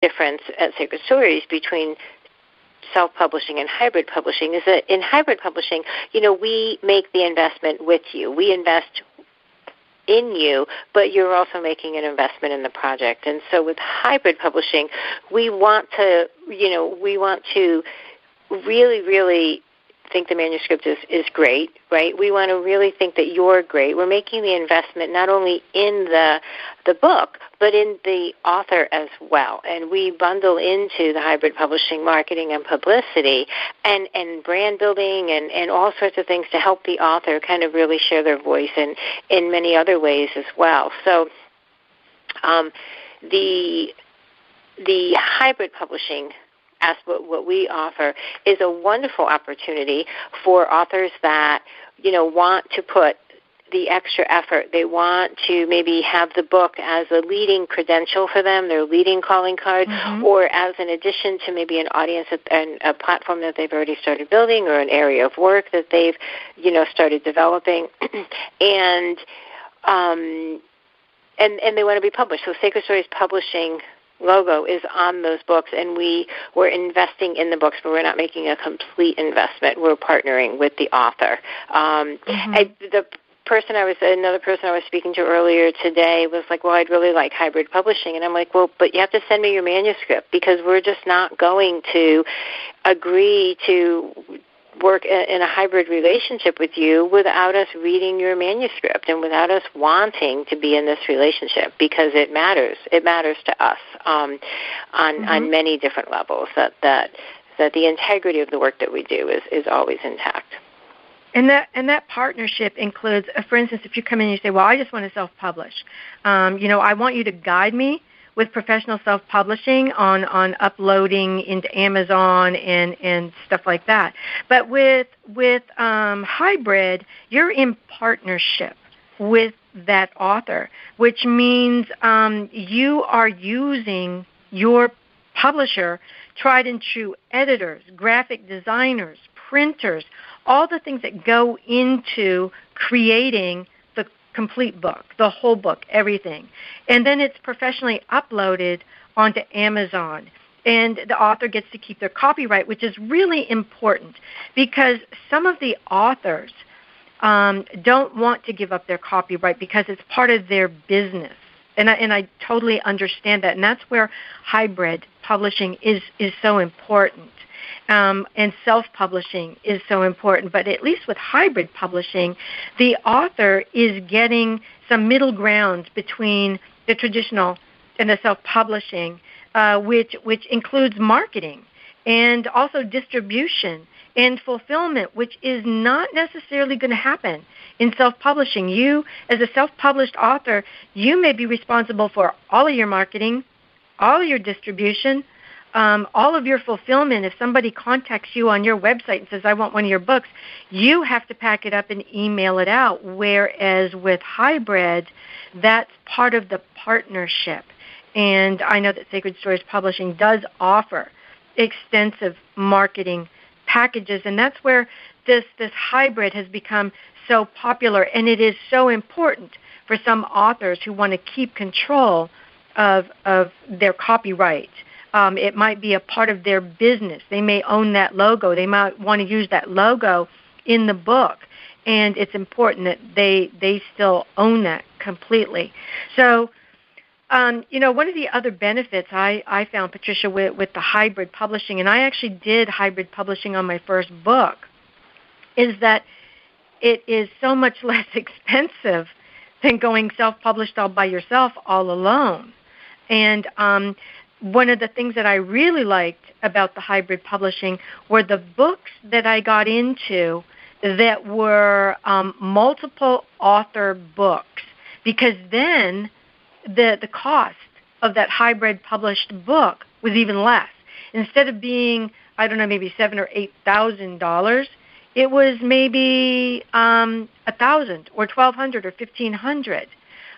difference at Sacred Stories between self-publishing and hybrid publishing is that in hybrid publishing, we make the investment with you. We invest in you, but you're also making an investment in the project. And so with hybrid publishing, we want to really, really think the manuscript is great, right? We want to really think that you're great. We're making the investment not only in the book, but in the author as well. And we bundle into the hybrid publishing marketing and publicity and brand building and all sorts of things to help the author kind of really share their voice in many other ways as well. So the hybrid publishing what we offer is a wonderful opportunity for authors that, want to put the extra effort. They want to maybe have the book as a leading credential for them, their leading calling card, or as an addition to maybe an audience and a platform that they've already started building or an area of work that they've, started developing. And they want to be published. So Sacred Stories Publishing logo is on those books, and we're investing in the books, but we're not making a complete investment. We're partnering with the author. Another person I was speaking to earlier today was like, well, I'd really like hybrid publishing. And I'm like, well, but you have to send me your manuscript because we're just not going to agree to work in a hybrid relationship with you without us reading your manuscript and without us wanting to be in this relationship, because it matters. It matters to us on many different levels that the integrity of the work that we do is always intact. And that partnership includes, for instance, if you come in and you say, well, I just want to self-publish. I want you to guide me with professional self-publishing on uploading into Amazon and stuff like that. But with hybrid, you're in partnership with that author, which means you are using your publisher, tried and true editors, graphic designers, printers, all the things that go into creating the complete book, the whole book, everything. And then it's professionally uploaded onto Amazon. And the author gets to keep their copyright, which is really important because some of the authors don't want to give up their copyright because it's part of their business. And I totally understand that. And that's where hybrid publishing is so important. And self-publishing is so important. But at least with hybrid publishing, the author is getting some middle ground between the traditional and the self-publishing, which includes marketing and also distribution and fulfillment, which is not necessarily going to happen in self-publishing. You, as a self-published author, you may be responsible for all of your marketing, all of your distribution, all of your fulfillment. If somebody contacts you on your website and says, I want one of your books, you have to pack it up and email it out, whereas with hybrid, that's part of the partnership. And I know that Sacred Stories Publishing does offer extensive marketing packages, and that's where this hybrid has become so popular, and it is so important for some authors who want to keep control of their copyright. It might be a part of their business. They may own that logo. They might want to use that logo in the book, and it's important that they still own that completely. So, one of the other benefits I found, Patricia, with the hybrid publishing, and I actually did hybrid publishing on my first book, is that it is so much less expensive than going self-published all by yourself, all alone. And one of the things that I really liked about the hybrid publishing were the books that I got into that were multiple author books, because then the cost of that hybrid published book was even less. Instead of being, I don't know, maybe $7,000 or $8,000, it was maybe $1,000 or $1,200 or $1,500.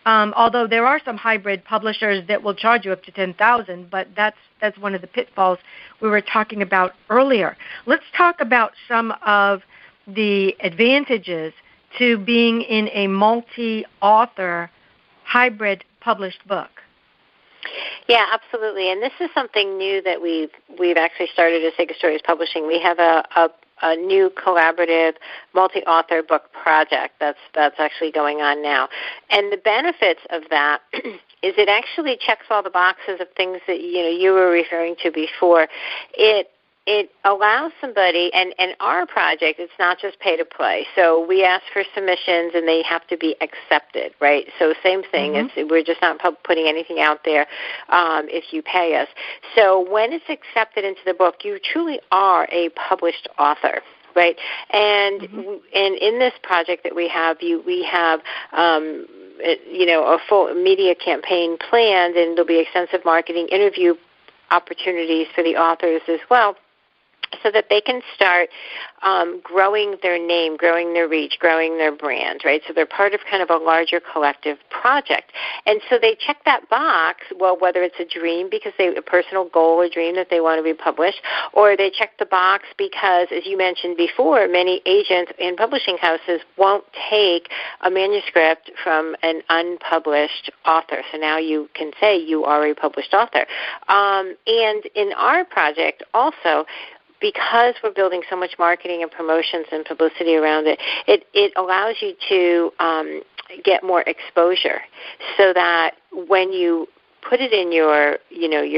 Although there are some hybrid publishers that will charge you up to $10,000, but that's one of the pitfalls we were talking about earlier. Let's talk about some of the advantages to being in a multi-author hybrid published book. Yeah, absolutely. And this is something new that we've actually started at Sacred Stories Publishing. We have a new collaborative multi-author book project that's actually going on now. And the benefits of that is it actually checks all the boxes of things that you were referring to before. It allows somebody, and our project, it's not just pay to play. So we ask for submissions, and they have to be accepted, right? So same thing. Mm-hmm. We're just not putting anything out there if you pay us. So when it's accepted into the book, you truly are a published author. Right, and in this project that we have, we have a full media campaign planned, and there'll be extensive marketing interview opportunities for the authors as well, so that they can start growing their name, growing their reach, growing their brand, right? So they're part of kind of a larger collective project. And so they check that box, well, whether it's a dream because a personal goal or dream that they want to be published, or they check the box because, as you mentioned before, many agents and publishing houses won't take a manuscript from an unpublished author. So now you can say you are a published author. And in our project also, because we're building so much marketing and promotions and publicity around it, it allows you to get more exposure, so that when you put it in your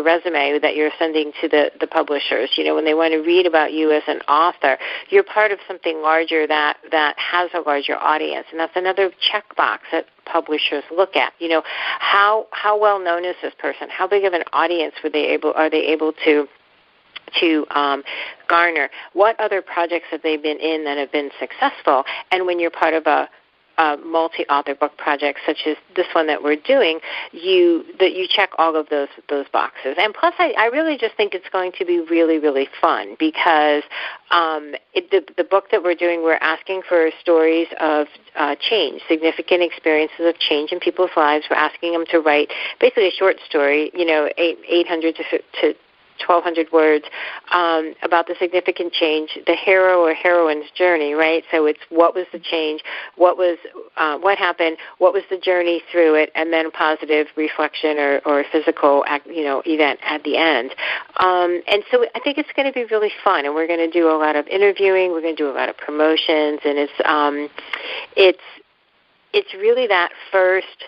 resume that you're sending to the publishers, when they want to read about you as an author, you're part of something larger that has a larger audience, and that's another checkbox that publishers look at. How well known is this person? How big of an audience are they able to garner? What other projects have they been in that have been successful? And when you're part of a multi-author book project such as this one that we're doing, you check all of those boxes. And plus, I really just think it's going to be really, really fun, because the book that we're doing, we're asking for stories of change, significant experiences of change in people's lives. We're asking them to write basically a short story, 800 to 1,200 words about the significant change, the hero or heroine's journey, right? So it's what was the change, what happened, what was the journey through it, and then positive reflection or physical event at the end. And so I think it's going to be really fun, and we're going to do a lot of interviewing, we're going to do a lot of promotions, and it's really that first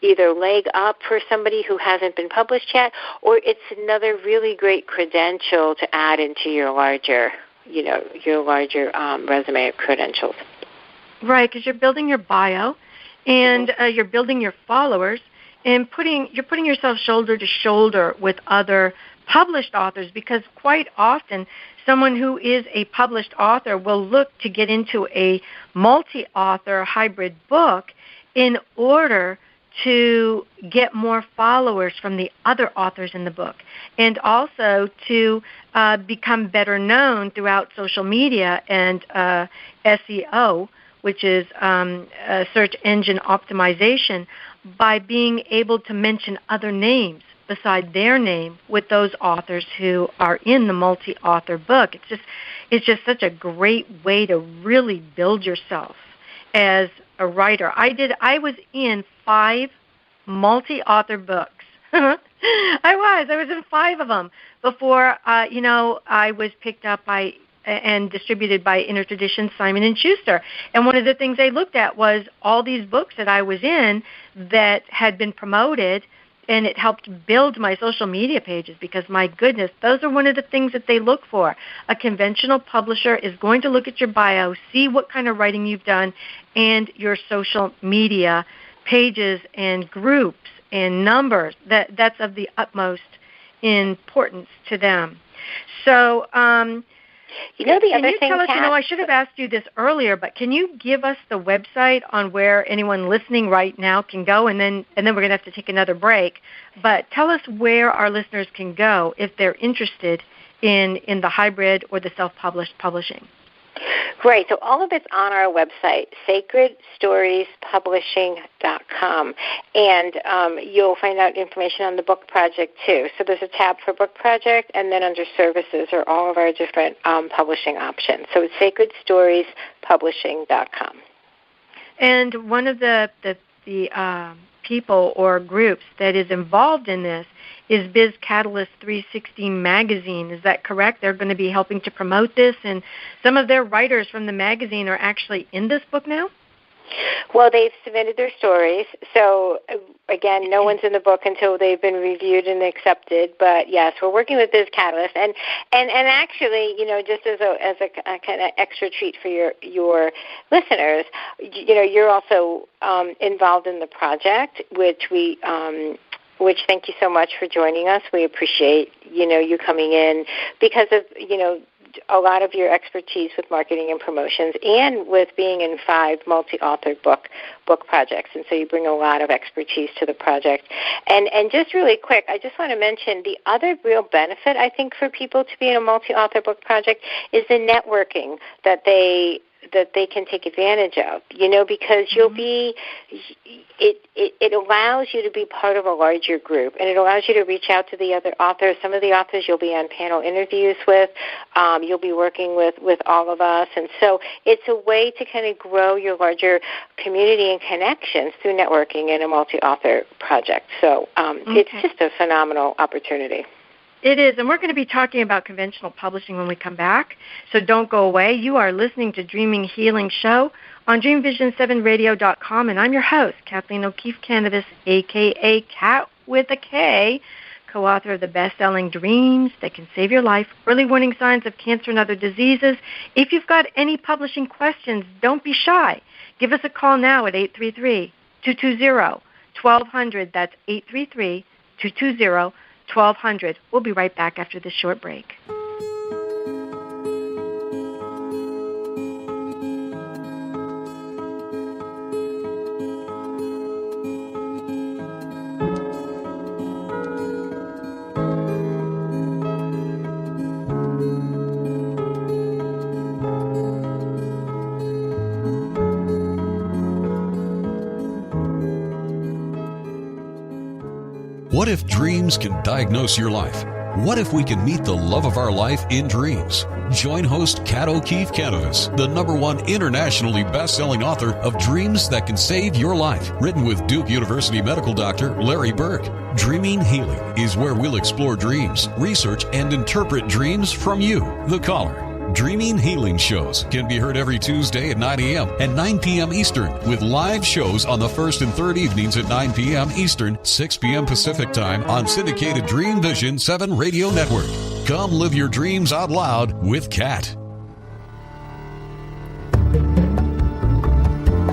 either leg up for somebody who hasn't been published yet, or it's another really great credential to add into your larger resume of credentials. Right, because you're building your bio, and you're building your followers, and you're putting yourself shoulder to shoulder with other published authors, because quite often someone who is a published author will look to get into a multi-author hybrid book in order to get more followers from the other authors in the book, and also to become better known throughout social media and SEO, which is search engine optimization, by being able to mention other names beside their name with those authors who are in the multi-author book. It's just such a great way to really build yourself as a writer. I was in 5 multi-author books. I was in 5 of them before I was picked up by and distributed by Intertradition Simon & Schuster. And one of the things they looked at was all these books that I was in that had been promoted, and it helped build my social media pages, because, my goodness, those are one of the things that they look for. A conventional publisher is going to look at your bio, see what kind of writing you've done, and your social media pages and groups and numbers. That's of the utmost importance to them. So, the other can you thing, tell us, Kat, I should have asked you this earlier, but can you give us the website on where anyone listening right now can go? And then we're going to have to take another break. But tell us where our listeners can go if they're interested in the hybrid or the self-published publishing. Great. So all of it's on our website, sacredstoriespublishing.com. And you'll find out information on the book project, too. So there's a tab for book project, and then under services are all of our different publishing options. So it's sacredstoriespublishing.com. And one of the people or groups that is involved in this is Biz Catalyst 360 magazine. Is that correct? They're going to be helping to promote this, and some of their writers from the magazine are actually in this book now? Well, they've submitted their stories. So, again, no one's in the book until they've been reviewed and accepted. But, yes, we're working with Biz Catalyst. And actually, just as a kind of extra treat for your listeners, you're also involved in the project, which thank you so much for joining us. We appreciate, you coming in because of, a lot of your expertise with marketing and promotions and with being in 5 multi-author book projects. And so you bring a lot of expertise to the project. And just really quick, I just want to mention the other real benefit, I think, for people to be in a multi-author book project is the networking that they can take advantage of, because you'll be, it allows you to be part of a larger group, and it allows you to reach out to the other authors. Some of the authors you'll be on panel interviews with, you'll be working with all of us, and so it's a way to kind of grow your larger community and connections through networking in a multi-author project. So It's just a phenomenal opportunity. It is, and we're going to be talking about conventional publishing when we come back, so don't go away. You are listening to Dreaming Healing Show on DreamVision7Radio.com, and I'm your host, Kathleen O'Keefe Canavas, a.k.a. Kat with a K, co-author of the best-selling Dreams That Can Save Your Life, Early Warning Signs of Cancer and Other Diseases. If you've got any publishing questions, don't be shy. Give us a call now at 833-220-1200. That's 833-220-1200. 1200. We'll be right back after this short break. What if dreams can diagnose your life? What if we can meet the love of our life in dreams? Join host Kat O'Keefe Canavas, the #1 internationally best-selling author of Dreams That Can Save Your Life, written with Duke University medical doctor Larry Burke. Dreaming Healing is where we'll explore dreams, research, and interpret dreams from you, the caller. Dreaming Healing shows can be heard every Tuesday at 9 a.m. and 9 p.m. Eastern, with live shows on the first and third evenings at 9 p.m. Eastern, 6 p.m. Pacific Time on syndicated Dream Vision 7 Radio Network. Come live your dreams out loud with Kat.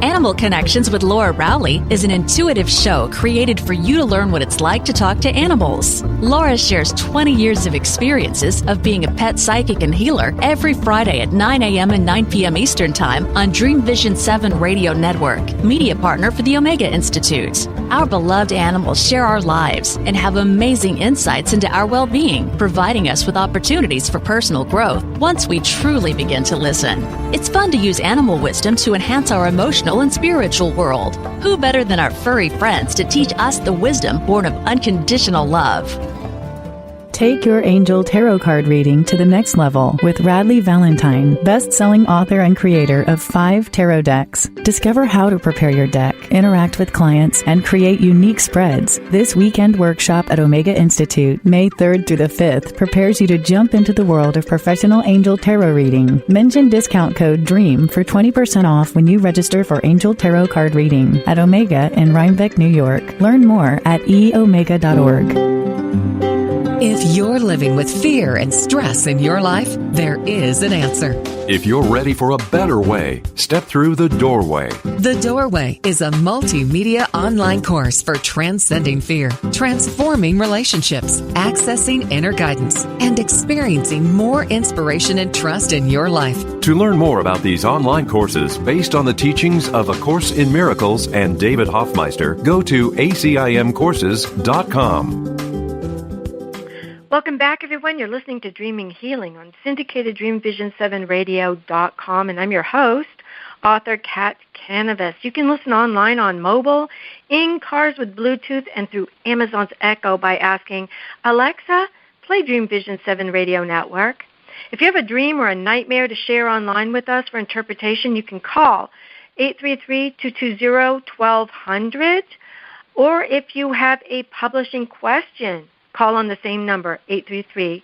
Animal Connections with Laura Rowley is an intuitive show created for you to learn what it's like to talk to animals. Laura shares 20 years of experiences of being a pet psychic and healer every Friday at 9 a.m. and 9 p.m. Eastern Time on Dream Vision 7 Radio Network, media partner for the Omega Institute. Our beloved animals share our lives and have amazing insights into our well-being, providing us with opportunities for personal growth once we truly begin to listen. It's fun to use animal wisdom to enhance our emotional and spiritual world. Who better than our furry friends to teach us the wisdom born of unconditional love? Take your angel tarot card reading to the next level with Radley Valentine, best-selling author and creator of 5 tarot decks. Discover how to prepare your deck, interact with clients, and create unique spreads. This weekend workshop at Omega Institute, May 3rd through the 5th, prepares you to jump into the world of professional angel tarot reading. Mention discount code DREAM for 20% off when you register for angel tarot card reading at Omega in Rhinebeck, New York. Learn more at eomega.org. If you're living with fear and stress in your life, there is an answer. If you're ready for a better way, step through The Doorway. The Doorway is a multimedia online course for transcending fear, transforming relationships, accessing inner guidance, and experiencing more inspiration and trust in your life. To learn more about these online courses based on the teachings of A Course in Miracles and David Hoffmeister, go to acimcourses.com. Welcome back, everyone. You're listening to Dreaming Healing on syndicated DreamVision7Radio.com, and I'm your host, author Kat Canavas. You can listen online on mobile, in cars with Bluetooth, and through Amazon's Echo by asking, Alexa, play Dream Vision 7 Radio Network. If you have a dream or a nightmare to share online with us for interpretation, you can call 833-220-1200. Or if you have a publishing question, call on the same number, 833